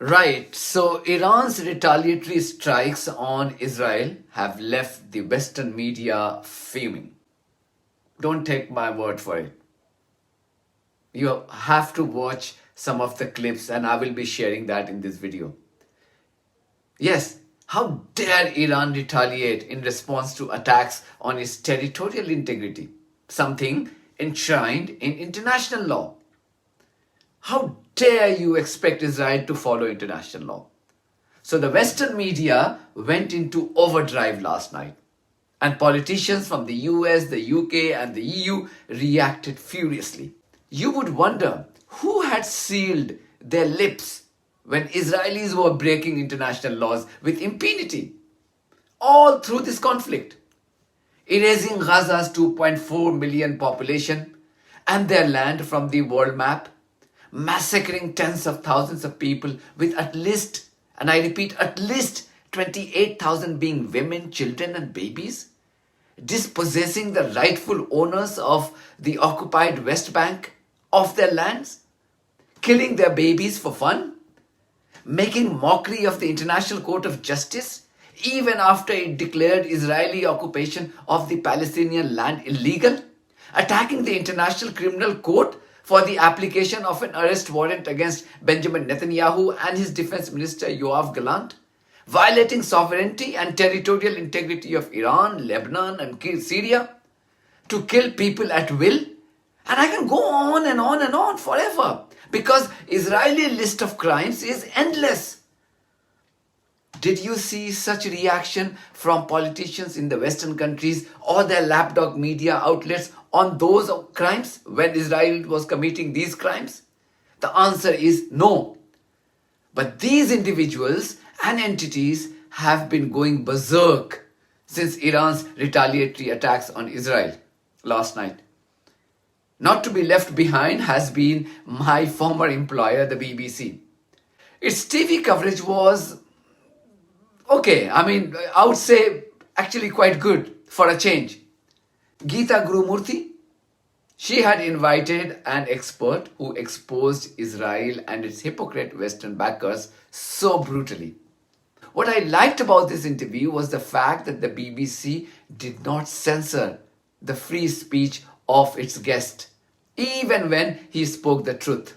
Right, so Iran's retaliatory strikes on Israel have left the Western media fuming. Don't take my word for it. You have to watch some of the clips, and I will be sharing that in this video. Yes, how dare Iran retaliate in response to attacks on its territorial integrity, something enshrined in international law? How dare you expect Israel to follow international law? So the Western media went into overdrive last night, and politicians from the US, the UK, and the EU reacted furiously. You would wonder who had sealed their lips when Israelis were breaking international laws with impunity all through this conflict, erasing Gaza's 2.4 million population and their land from the world map, massacring tens of thousands of people with at least, and I repeat, at least 28,000 being women, children, and babies, dispossessing the rightful owners of the occupied West Bank of their lands, killing their babies for fun, making mockery of the International Court of Justice even after it declared Israeli occupation of the Palestinian land illegal, attacking the International Criminal Court for the application of an arrest warrant against Benjamin Netanyahu and his defense minister Yoav Gallant, violating sovereignty and territorial integrity of Iran, Lebanon, and Syria, to kill people at will. And I can go on and on and on forever, because Israeli list of crimes is endless. Did you see such reaction from politicians in the Western countries or their lapdog media outlets on those crimes when Israel was committing these crimes? The answer is no. But these individuals and entities have been going berserk since Iran's retaliatory attacks on Israel last night. Not to be left behind has been my former employer, the BBC. Its TV coverage was okay. I would say actually quite good for a change. Geeta Gurumurthy, she had invited an expert who exposed Israel and its hypocrite Western backers so brutally. What I liked about this interview was the fact that the BBC did not censor the free speech of its guest, even when he spoke the truth.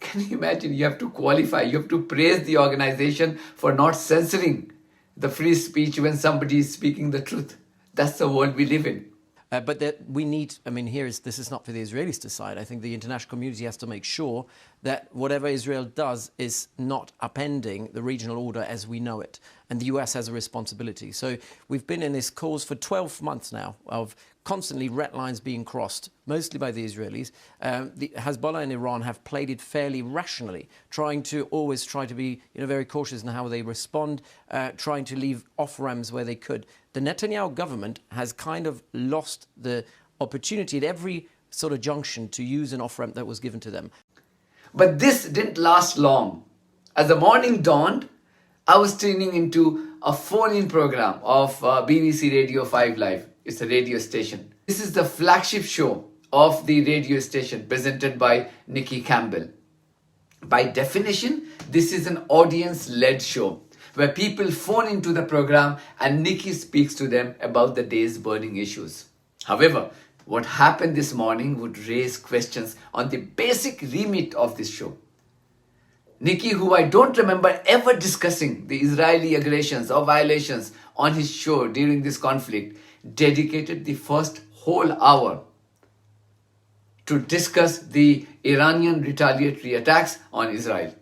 Can you imagine? You have to qualify, you have to praise the organization for not censoring the free speech when somebody is speaking the truth. That's the world we live in. But that we need, this is not for the Israelis to decide. I think the international community has to make sure that whatever Israel does is not upending the regional order as we know it. And the US has a responsibility. So we've been in this cause for 12 months now of constantly red lines being crossed, mostly by the Israelis. The Hezbollah and Iran have played it fairly rationally, trying to be very cautious in how they respond, trying to leave off-ramps where they could. The Netanyahu government has kind of lost the opportunity at every sort of junction to use an off-ramp that was given to them. But this didn't last long. As the morning dawned, I was tuning into a phone-in program of BBC Radio 5 Live. It's a radio station. This is the flagship show of the radio station presented by Nicky Campbell. By definition, this is an audience-led show where people phone into the program and Nicky speaks to them about the day's burning issues. However, what happened this morning would raise questions on the basic remit of this show. Nicky, who I don't remember ever discussing the Israeli aggressions or violations on his show during this conflict, dedicated the first whole hour to discuss the Iranian retaliatory attacks on Israel.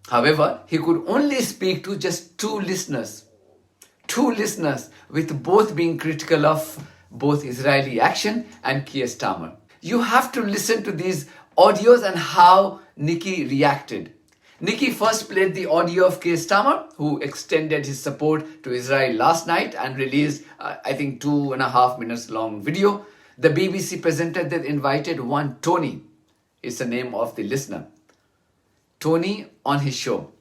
However, he could only speak to just two listeners, with both being critical of both Israeli action and Keir Starmer. You have to listen to these audios and how Nicky reacted. Nicky first played the audio of Keir Starmer, who extended his support to Israel last night and released, 2.5 minutes long video. The BBC presenter then invited one Tony, is the name of the listener, Tony, on his show.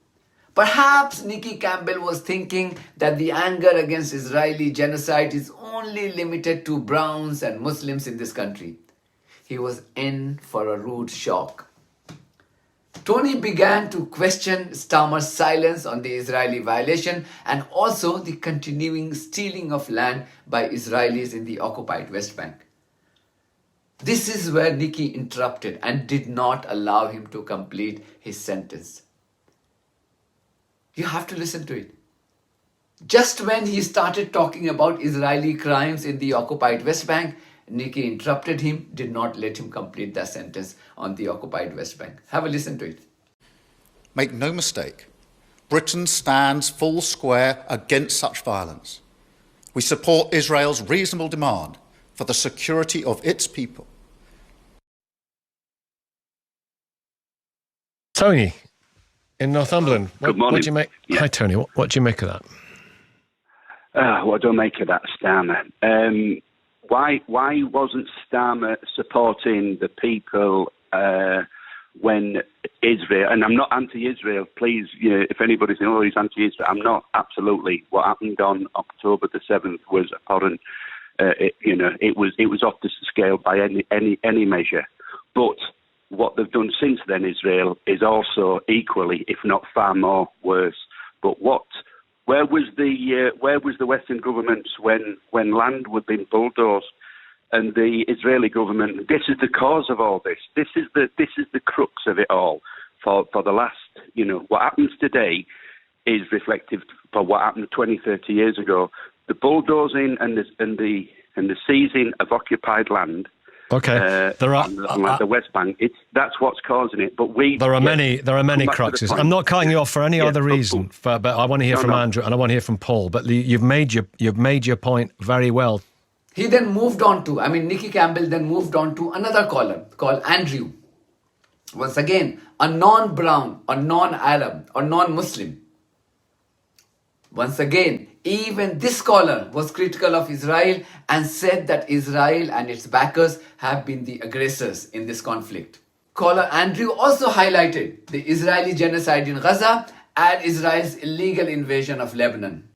Perhaps Nicky Campbell was thinking that the anger against Israeli genocide is only limited to Browns and Muslims in this country. He was in for a rude shock. Tony began to question Starmer's silence on the Israeli violation and also the continuing stealing of land by Israelis in the occupied West Bank. This is where Nicky interrupted and did not allow him to complete his sentence. You have to listen to it. Just when he started talking about Israeli crimes in the occupied West Bank, Nicky interrupted him, did not let him complete that sentence on the occupied West Bank. Have a listen to it. Make no mistake, Britain stands full square against such violence. We support Israel's reasonable demand for the security of its people. Tony, in Northumberland. Good morning. What do you make? Yeah. Hi, Tony. What do you make of that? What do I make of that, Starmer? Why wasn't Starmer supporting the people when Israel, and I'm not anti-Israel, please, if anybody's saying, oh, he's anti-Israel, I'm not, absolutely. What happened on October the 7th was abhorrent. It was off the scale by any measure. But what they've done since then, Israel, is also equally, if not far more, worse. But where was the Western governments when land was being bulldozed? And the Israeli government, this is the cause of all this. This is the crux of it all. For the last, what happens today is reflective for what happened 20, 30 years ago. The bulldozing and the seizing of occupied land. Okay, on the West Bank. That's what's causing it. But there are many cruxes. I'm not cutting you off for any other reason, but I want to hear from Andrew and I want to hear from Paul. But you've made your point very well. He then moved on to, Nicky Campbell then moved on to another caller called Andrew. Once again, a non-brown, or non-Arab, or non-Muslim. Once again, even this caller was critical of Israel and said that Israel and its backers have been the aggressors in this conflict. Caller Andrew also highlighted the Israeli genocide in Gaza and Israel's illegal invasion of Lebanon.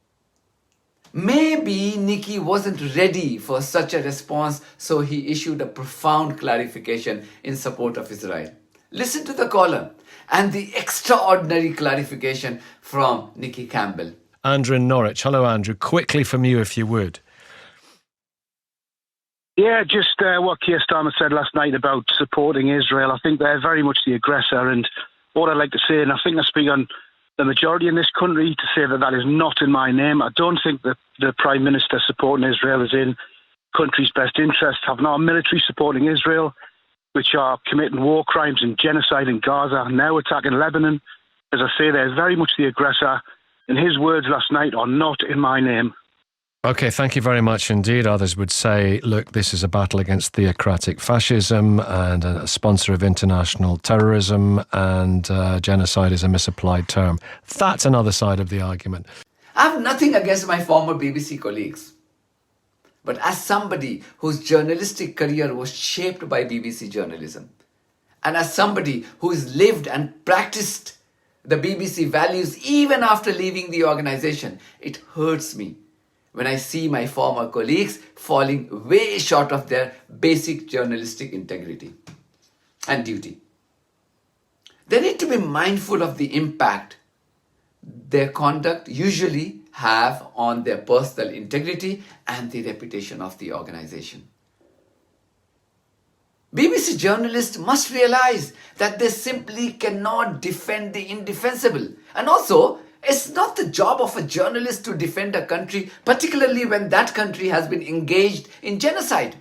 Maybe Nicky wasn't ready for such a response, so he issued a profound clarification in support of Israel. Listen to the caller and the extraordinary clarification from Nicky Campbell. Andrew in Norwich. Hello, Andrew. Quickly from you, if you would. Yeah, just what Keir Starmer said last night about supporting Israel. I think they're very much the aggressor. And what I'd like to say, and I think I speak on the majority in this country to say that is not in my name. I don't think that the Prime Minister supporting Israel is in country's best interest. Having our military supporting Israel, which are committing war crimes and genocide in Gaza, now attacking Lebanon. As I say, they're very much the aggressor. And his words last night are not in my name. Okay, thank you very much indeed. Others would say, look, this is a battle against theocratic fascism and a sponsor of international terrorism, and genocide is a misapplied term. That's another side of the argument. I have nothing against my former BBC colleagues. But as somebody whose journalistic career was shaped by BBC journalism, and as somebody who's lived and practiced the BBC values even after leaving the organization, it hurts me when I see my former colleagues falling way short of their basic journalistic integrity and duty. They need to be mindful of the impact their conduct usually have on their personal integrity and the reputation of the organization. BBC journalists must realize that they simply cannot defend the indefensible. And also, it's not the job of a journalist to defend a country, particularly when that country has been engaged in genocide.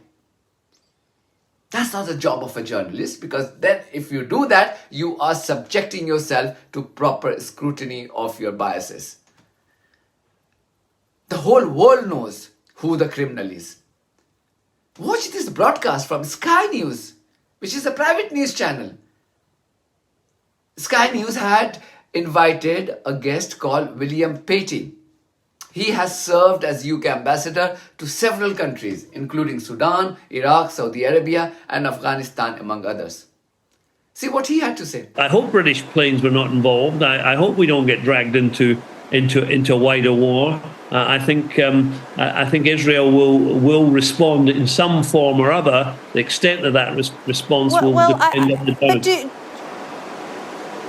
That's not the job of a journalist, because then if you do that, you are subjecting yourself to proper scrutiny of your biases. The whole world knows who the criminal is. Watch this broadcast from Sky News, which is a private news channel. Sky News had invited a guest called William Patey. He has served as UK ambassador to several countries, including Sudan, Iraq, Saudi Arabia, and Afghanistan, among others. See what he had to say. I hope British planes were not involved. I hope we don't get dragged into a wider war. I think Israel will respond in some form or other. The extent of that response will depend on the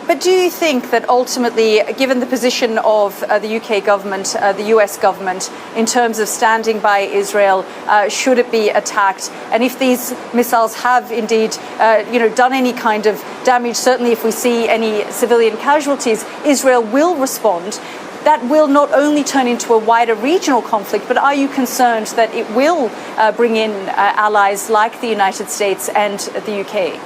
But do you think that ultimately, given the position of the UK government, the US government, in terms of standing by Israel, should it be attacked? And if these missiles have indeed, done any kind of damage, certainly if we see any civilian casualties, Israel will respond. That will not only turn into a wider regional conflict, but are you concerned that it will bring in allies like the United States and the UK?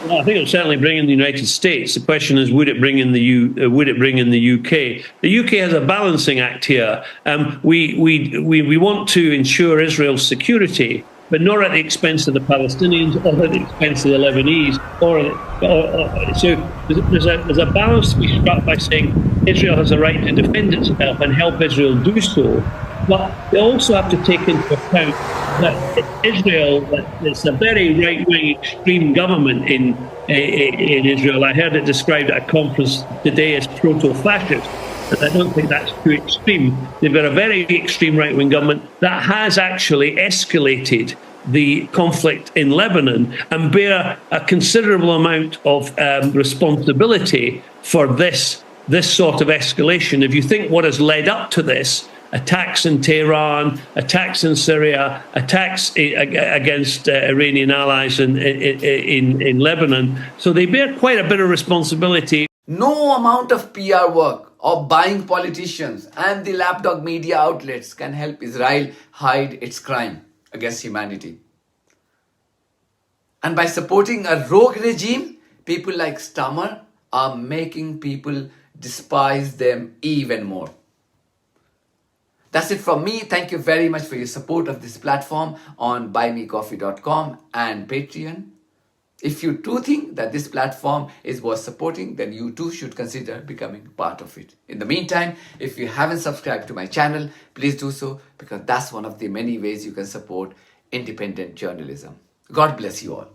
Well, I think it'll certainly bring in the United States. The question is, would it bring in the UK? The UK has a balancing act here. We want to ensure Israel's security, but not at the expense of the Palestinians or at the expense of the Lebanese. So there's a balance to be struck by saying Israel has a right to defend itself and help Israel do so. But they also have to take into account that Israel, it's a very right-wing extreme government in Israel. I heard it described at a conference today as proto-fascist. And I don't think that's too extreme. They've got a very extreme right-wing government that has actually escalated the conflict in Lebanon and bear a considerable amount of responsibility for this sort of escalation. If you think what has led up to this, attacks in Tehran, attacks in Syria, attacks against Iranian allies in Lebanon, so they bear quite a bit of responsibility. No amount of PR work or buying politicians and the lapdog media outlets can help Israel hide its crime against humanity. And by supporting a rogue regime, people like Starmer are making people despise them even more. That's it from me. Thank you very much for your support of this platform on buymecoffee.com and Patreon. If you too think that this platform is worth supporting, then you too should consider becoming part of it. In the meantime, if you haven't subscribed to my channel, please do so, because that's one of the many ways you can support independent journalism. God bless you all.